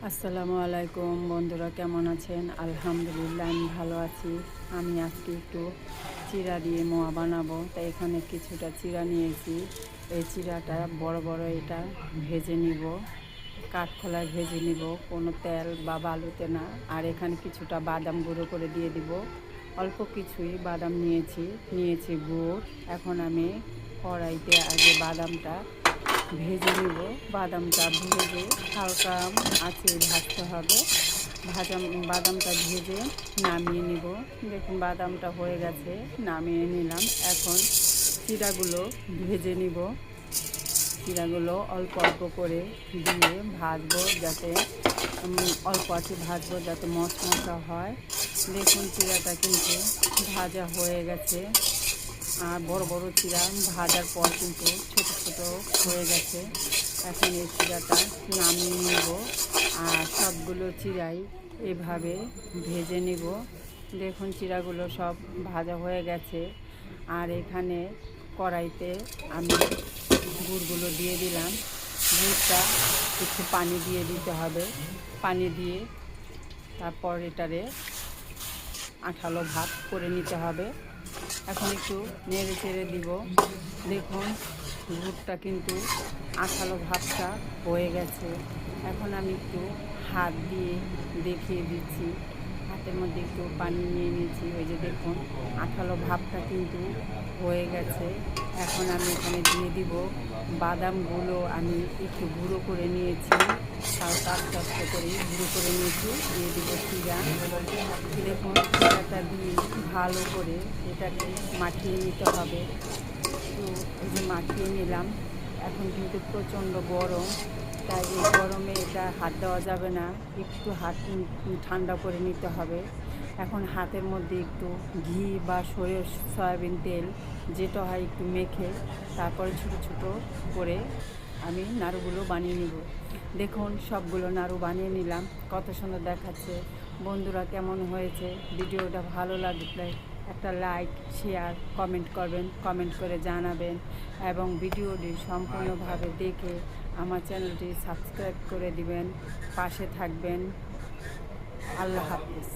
আসসালামু আলাইকুম বন্ধুরা, কেমন আছেন? আলহামদুলিল্লাহ আমি ভালো আছি। আমি আজকে একটু চিড়া দিয়ে মোয়া বানাবো, তাই এখানে কিছুটা চিড়া নিয়েছি। এই চিড়াটা বড় বড় এটা ভেজে নিব, কাঠখোলায় ভেজে নিব, কোনো তেল বা বালুতে না। আর এখানে কিছুটা বাদাম গুঁড়ো করে দিয়ে দিব। অল্প কিছুই বাদাম নিয়েছি গুড়। এখন আমি কড়াইতে আগে বাদামটা ভেজে নিব। বাদামটা ভেজে হালকা আঁচে ভাজতে হবে। বাদামটা ভেজে নামিয়ে নিব। দেখুন বাদামটা হয়ে গেছে, নামিয়ে নিলাম। এখন চিড়াগুলো ভেজে নিব। চিড়াগুলো অল্প অল্প করে দিয়ে ভাজবো, যাতে অল্প আঁচে ভাজবো যাতে মশমশা হয়। দেখুন চিড়াটা কিন্তু ভাজা হয়ে গেছে। আর বড় বড় চিড়া ভাজার পর কিন্তু ছোট ছোট হয়ে গেছে। এখন এই চিড়াটা নামিয়ে নেব। আর সবগুলো চিড়াই এভাবে ভেজে নেব। দেখুন চিড়াগুলো সব ভাজা হয়ে গেছে। আর এখানে কড়াইতে আমি গুড়গুলো দিয়ে দিলাম। গুড়টা একটু পানি দিয়ে দিতে হবে। পানি দিয়ে তারপর এটারে আঠালো ভাত করে নিতে হবে। এখন একটু নেড়ে চেড়ে দিব। দেখুন গুড়টা কিন্তু আঠালো ভাবটা হয়ে গেছে। এখন আমি একটু হাত দিয়ে দেখিয়ে দিচ্ছি। হাতের মধ্যে একটু পানি নিয়ে নিয়েছি, ওই যে দেখুন আঠালো ভাবটা কিন্তু হয়ে গেছে। এখন আমি এখানে দিয়ে দিব বাদামগুলো। আমি একটু গুঁড়ো করে নিয়েছি, হালকা আস্তে আস্তে করে গুঁড়ো করে নিয়েছি। দিয়ে দিব চিড়া। দেখুন চিড়াটা দিয়ে ভালো করে এটাকে মাখিয়ে নিতে হবে। তো এই যে মাখিয়ে নিলাম। এখন কিন্তু প্রচণ্ড গরম, তাই এই গরমে এটা হাত দেওয়া যাবে না, একটু হাত ঠান্ডা করে নিতে হবে। এখন হাতের মধ্যে একটু ঘি বা সয়াবিন তেল যেটা হয় একটু মেখে তারপরে ছোটো ছোটো করে আমি নাড়ুগুলো বানিয়ে নিব। দেখুন সবগুলো নাড়ু বানিয়ে নিলাম, কত সুন্দর দেখাচ্ছে। বন্ধুরা কেমন হয়েছে? ভিডিওটা ভালো লাগলে একটা লাইক, শেয়ার, কমেন্ট করবেন, কমেন্ট করে জানাবেন। এবং ভিডিওটি সম্পূর্ণভাবে দেখে আমার চ্যানেলটি সাবস্ক্রাইব করে দিবেন, পাশে থাকবেন। আল্লাহ হাফিজ।